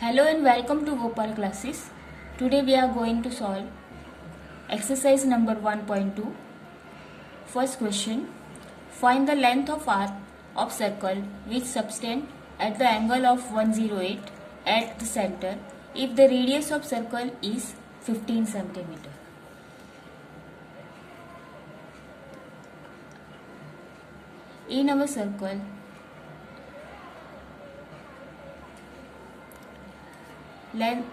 Hello and welcome to Gopal classes. Today we are going to solve exercise number 1.2. First question. Find the length of arc of circle which subtend at the angle of 108 at the center if the radius of circle is 15 cm. In our circle,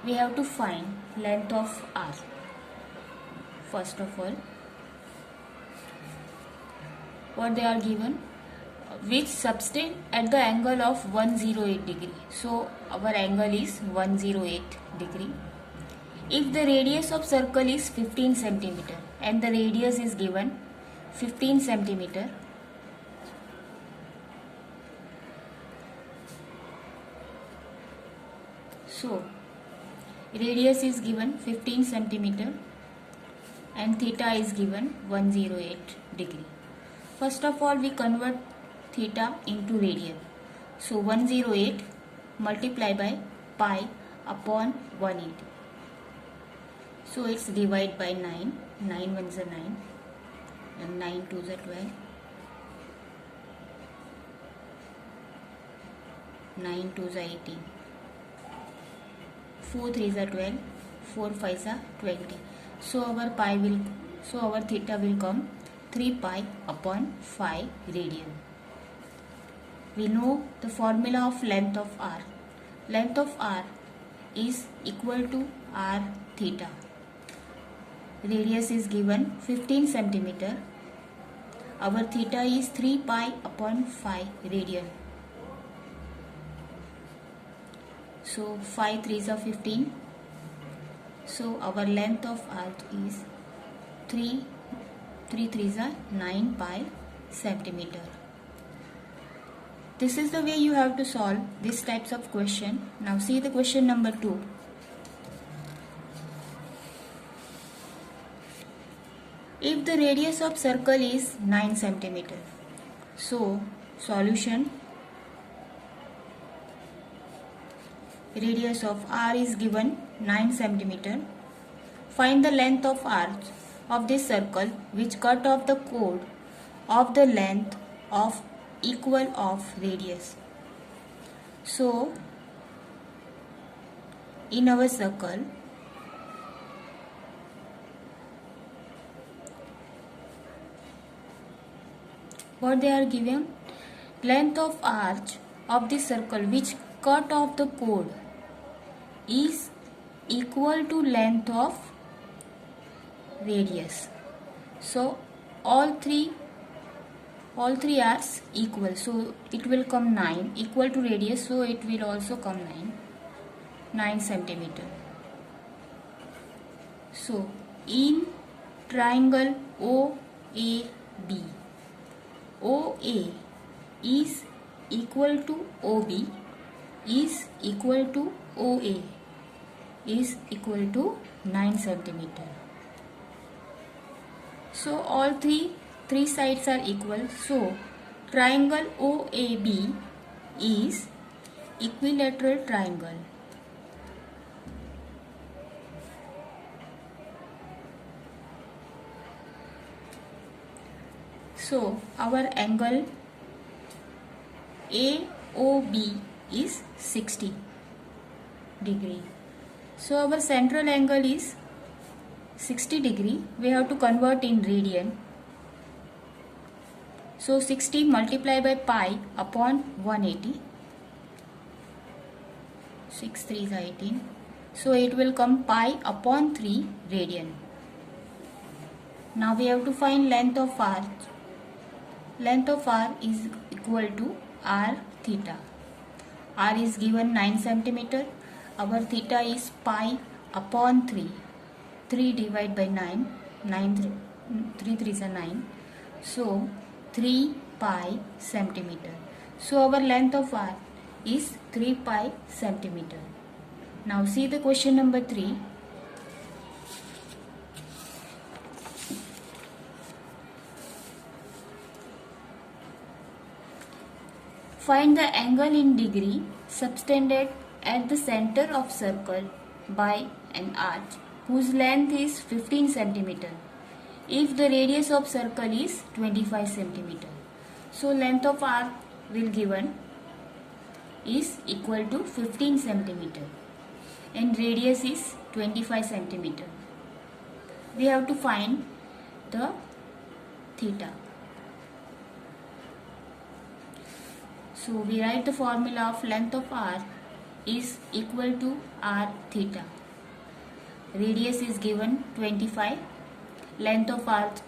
we have to find length of arc. First of all, what they are given, which subtend at the angle of 108 degree. So our angle is 108 degree. If the radius of circle is 15 centimeter and the radius is given 15 centimeter, so radius is given 15 centimeter and theta is given 108 degree. First of all, we convert theta into radian. So 108 multiplied by pi upon 180. So it's divided by 9. 9 ones are 9 and 9 twos are 12. 9 twos are 18. 4 threes are 12, 4 fives are 20. So our theta will come 3 pi upon 5 radian. We know the formula of length of r. Length of r is equal to r theta. Radius is given 15 centimeter. Our theta is 3 pi upon 5 radian. So 5 threes are 15. So our length of arc is 3 threes are 9 pi centimeter. This is the way you have to solve these types of question. Now see the question number 2. If the radius of circle is 9 centimeter, so solution, radius of r is given 9 centimeter. Find the length of arc of this circle which cut off the chord of the length of equal of radius. So in our circle, what they are given, length of arc of this circle which cut off the chord is equal to length of radius. So all three arcs equal, so it will come 9 equal to radius, so it will also come 9 centimeter. So in triangle OAB, OA is equal to OB is equal to OA is equal to 9 centimeter. So all three sides are equal. So triangle OAB is equilateral triangle. So our angle AOB is 60 degree. So our central angle is 60 degree. We have to convert in radian. So 60 multiplied by pi upon 180. 6 3s are 18. So it will come pi upon 3 radian. Now we have to find length of r. Length of r is equal to r theta. R is given 9 centimeter. Our theta is pi upon 3. 3 divided by 9. 3 threes are 9. So 3 pi centimeter. So our length of r is 3 pi centimeter. Now see the question number 3. Find the angle in degree subtended at the center of circle by an arch whose length is 15 centimeter if the radius of circle is 25 centimeter. So length of arc will given is equal to 15 centimeter and radius is 25 centimeter. We have to find the theta. So we write the formula of length of arc is equal to r theta. Radius is given 25. Length of arc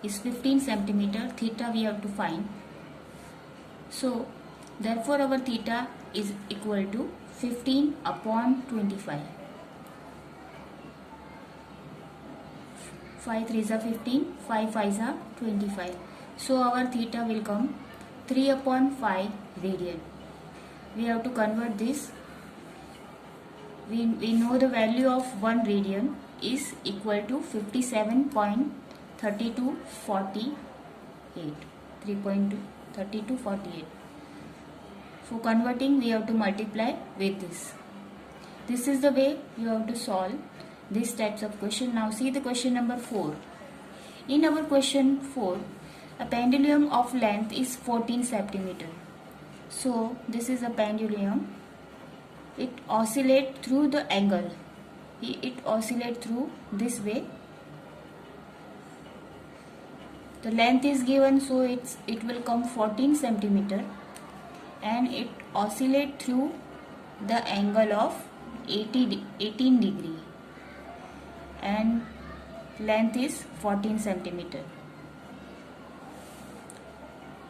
is 15 centimeter. Theta we have to find. So therefore our theta is equal to 15 upon 25. 5 3s are 15, 5 5s are 25. So our theta will come 3 upon 5 radian. We have to convert this. We know the value of 1 radian is equal to 57.3248. 3.3248. For converting, we have to multiply with this. This is the way you have to solve these types of question. Now see the question number 4. In our question 4, a pendulum of length is 14 centimeter. So this is a pendulum. It oscillates through the angle. It oscillates through this way. The length is given, so it will come 14 centimeter, and it oscillates through the angle of 18 degree, and length is 14 centimeter.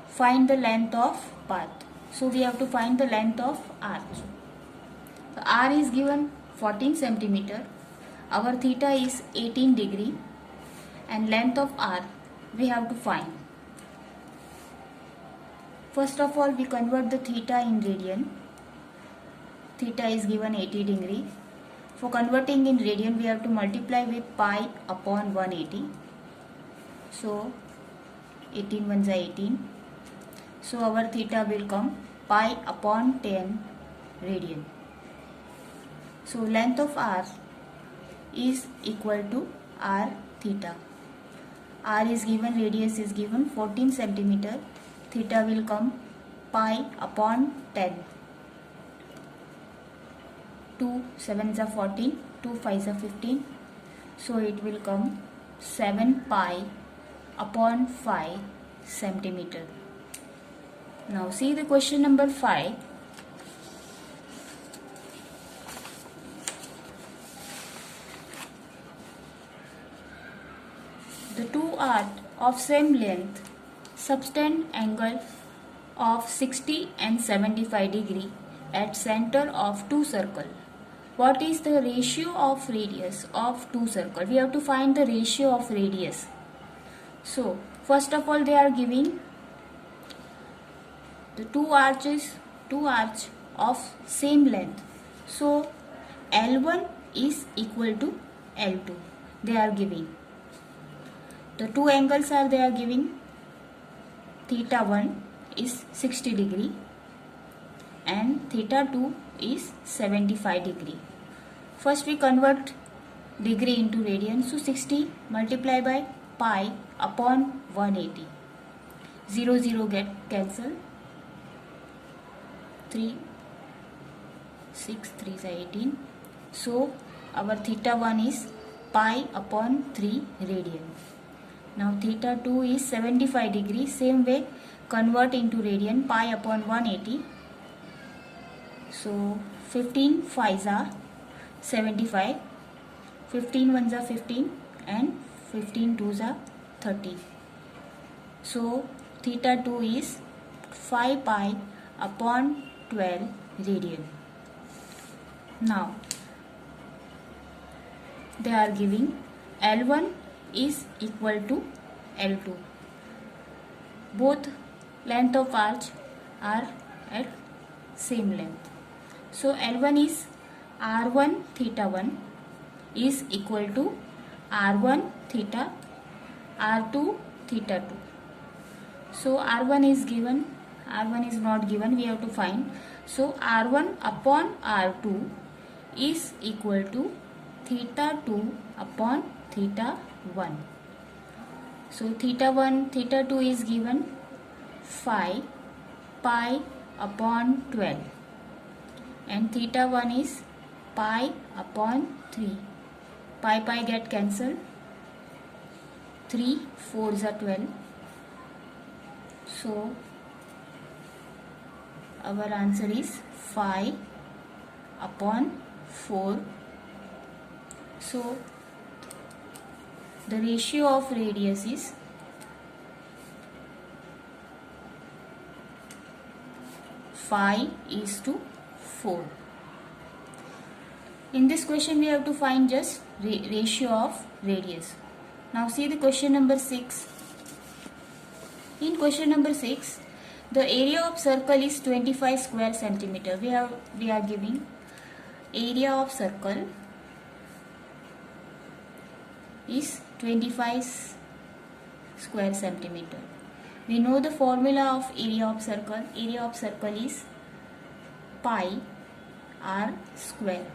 Find the length of path. So we have to find the length of arch. So r is given 14 centimeter. Our theta is 18 degree, and length of r we have to find. First of all, we convert the theta in radian. Theta is given 80 degree. For converting in radian, we have to multiply with pi upon 180. So 18 ones are 18. So our theta will come pi upon 10 radian. So length of r is equal to r theta. R is given, radius is given 14 centimeter. Theta will come pi upon 10. 2 7s are 14, 2 5s are 15. So it will come 7 pi upon 5 centimeter. Now see the question number 5. The two arcs of same length subtend angle of 60 and 75 degree at center of two circle. What is the ratio of radius of two circle? We have to find the ratio of radius. So first of all, they are giving the two arches of same length. So L1 is equal to L2. They are giving. The two angles are they are giving. Theta 1 is 60 degree and theta 2 is 75 degree. First we convert degree into radian. So 60 multiplied by pi upon 180. 0 0 get cancelled. 3 6 3 is 18. So our theta 1 is pi upon 3 radian. Now theta 2 is 75 degree. Same way convert into radian. Pi upon 180. So 15 5s are 75. 15 1s are 15 and 15 2s are 30. So theta 2 is 5 pi upon 12 radian. Now they are giving L1 is equal to L2. Both length of arch are at same length. So L1 is R1 theta 1 is equal to R1 theta R2 theta 2. So R1 is given, R1 is not given, we have to find. So r1 upon r2 is equal to theta 2 upon theta 1. So theta 1, theta 2 is given 5 pi upon 12 and theta 1 is pi upon 3. Pi get cancelled. 3 4s are 12. So our answer is 5 upon 4. So the ratio of radius is 5:4. In this question we have to find just ratio of radius. Now see the question number 6. In question number 6, the area of circle is 25 square centimeter. We are giving area of circle is 25 square centimeter. We know the formula of area of circle. Area of circle is pi r square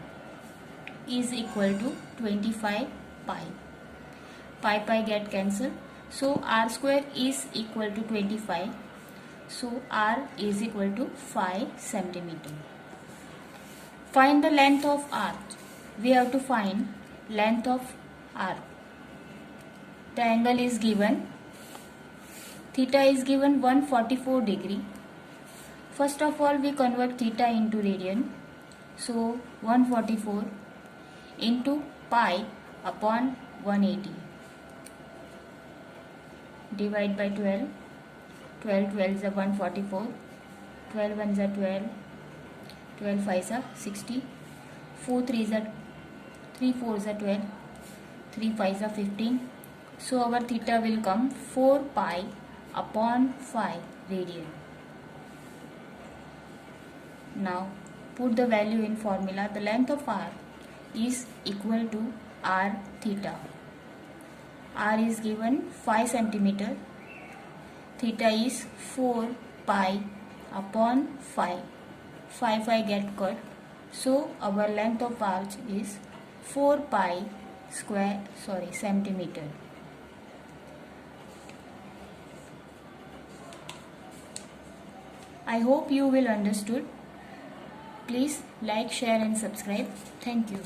is equal to 25 pi. Pi get cancelled. So r square is equal to 25. So r is equal to 5 centimeter. Find the length of arc. We have to find length of arc. The angle is given. Theta is given 144 degree. First of all we convert theta into radian. So 144 into pi upon 180. Divide by 12. 12 12s are 144. 12 1s are 12. 12 5s are 60. 4 3s are 3 4s are 12. 3 5s are 15. So our theta will come 4 pi upon 5 radian. Now put the value in formula. The length of r is equal to r theta. R is given 5 centimeter. Theta is 4 pi upon 5. 5 get cut. So our length of arch is 4 pi centimeter. I hope you will understood. Please like, share and subscribe. Thank you.